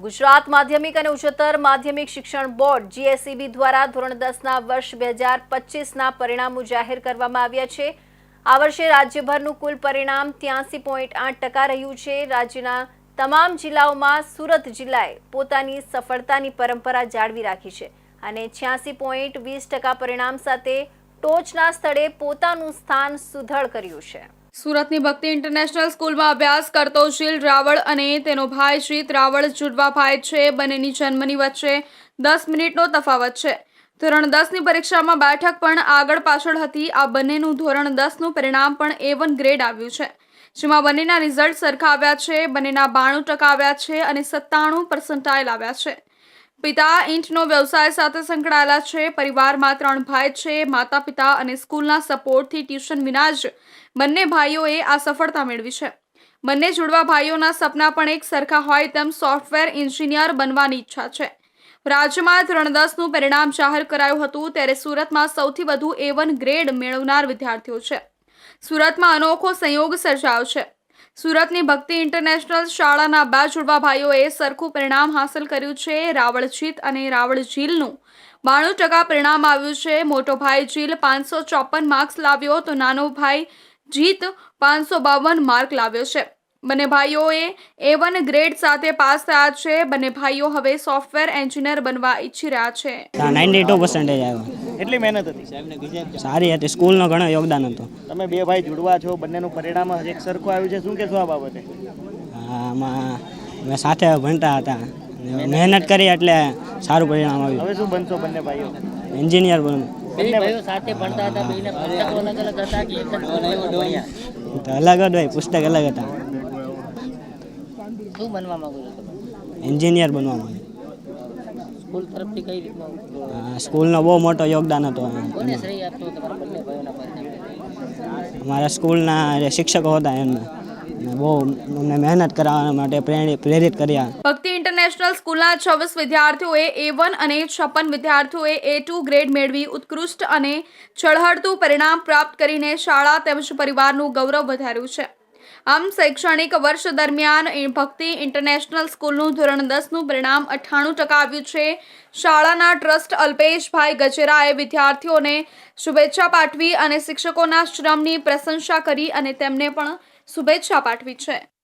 ગુજરાત માધ્યમિક અને ઉચ્ચતર માધ્યમિક શિક્ષણ બોર્ડ જીએસઈબી દ્વારા ધોરણ 10ના વર્ષ 2025ના પરિણામો જાહેર કરવામાં આવ્યા છે। આ વર્ષે રાજ્યભરનું કુલ પરિણામ 83.8% રહ્યું છે। રાજ્યના તમામ જિલ્લાઓમાં સુરત જિલ્લાએ પોતાની સફળતાની પરંપરા જાળવી રાખી છે અને 86.20% પરિણામ સાથે ટોચના સ્થળે પોતાનું સ્થાન સુદૃઢ કર્યું છે। સુરતની ભક્તિ ઇન્ટરનેશનલ સ્કૂલમાં અભ્યાસ કરતો શીલ રાવળ અને તેનો ભાઈ જીત રાવળ જુડવા ભાઈ છે। બંનેની જન્મની વચ્ચે 10 મિનિટનો તફાવત છે। ધોરણ 10ની પરીક્ષામાં બેઠક પણ આગળ પાછળ હતી। આ બંનેનું ધોરણ 10નું પરિણામ પણ A1 ગ્રેડ આવ્યું છે, જેમાં બંનેના રિઝલ્ટ સરખા આવ્યા છે। બંનેના 92% આવ્યા છે અને 97% આવ્યા છે। પિતા ઈંટનો વ્યવસાય સાથે સંકળાયેલા છે। પરિવારમાં 3 ભાઈ છે। માતા પિતા અને સ્કૂલના સપોર્ટથી ટ્યુશન વિના જ બંને ભાઈઓએ આ સફળતા મેળવી છે। બંને જુડવા ભાઈઓના સપના પણ એક સરખા હોય તેમ સોફ્ટવેર એન્જિનિયર બનવાની ઈચ્છા છે। રાજ્યમાં ધોરણ 10નું પરિણામ જાહેર કરાયું હતું, ત્યારે સુરતમાં સૌથી વધુ A1 ગ્રેડ મેળવનાર વિદ્યાર્થીઓ છે। સુરતમાં અનોખો સંયોગ સર્જાયો છે। સુરતની ભક્તિ ઇન્ટરનેશનલ શાળાના 2 જુડવા ભાઈઓએ સરખું પરિણામ હાંસલ કર્યું છે। રાવળ જીત અને રાવળ જીલનું 92% પરિણામ આવ્યું છે। મોટો ભાઈ જીલ 554 માર્ક્સ લાવ્યો તો નાનો ભાઈ જીત 552 માર્ક લાવ્યો છે। બંને ભાઈઓએ A1 ગ્રેડ સાથે પાસ થયા છે। બંને ભાઈઓ હવે સોફ્ટવેર એન્જિનિયર બનવા ઈચ્છી રહ્યા છે। 92% આવ્યો। એટલી મહેનત હતી? સારી હતી, સ્કૂલનો ઘણો યોગદાન હતું। તમે 2 ભાઈ જુડવા છો, બંનેનું પરિણામ એક સરખું આવ્યું છે, શું કહેશો આ બાબતે? આમાં અમે સાથે ભણતા હતા, મહેનત કરી એટલે સારું પરિણામ આવ્યું। હવે શું બનશો બંને ભાઈઓ? એન્જિનિયર બનવું। બંને ભાઈઓ સાથે ભણતા હતા, બેયના પુસ્તકો અલગ અલગ હતા કે એક જ પુસ્તકમાં ભણ્યા? તો અલગ જ હોય, પુસ્તક અલગ હતા। શું બનવા માંગો છો તમે? એન્જિનિયર બનવા માંગે। સ્કૂલ તરફથી કઈ રીતના? સ્કૂલનો બહુ મોટો યોગદાન હતો। કોને શ્રેય આપશો તમારા બંને ભાઈઓના પરિણામ? અમારા સ્કૂલના જે શિક્ષકો હતા એમને બહુ અમને મહેનત કરાવવા માટે પ્રેરિત કર્યા। ભક્તિ ઇન્ટરનેશનલ સ્કૂલના 26 વિદ્યાર્થીઓએ A1 અને 56 વિદ્યાર્થીઓએ A2 ગ્રેડ મેળવી ઉત્કૃષ્ટ અને ઝળહળતું પરિણામ પ્રાપ્ત કરીને શાળા તેમજ પરિવારનું ગૌરવ વધાર્યું છે। આમ શૈક્ષણિક વર્ષ દરમિયાન ભક્તિ ઇન્ટરનેશનલ સ્કૂલનું ધોરણ 10નું પરિણામ 98% આવ્યું છે। શાળાના ટ્રસ્ટ અલ્પેશભાઈ ગજેરાએ વિદ્યાર્થીઓને શુભેચ્છા પાઠવી અને શિક્ષકોના શ્રમની પ્રશંસા કરી અને તેમને પણ શુભેચ્છા પાઠવી છે।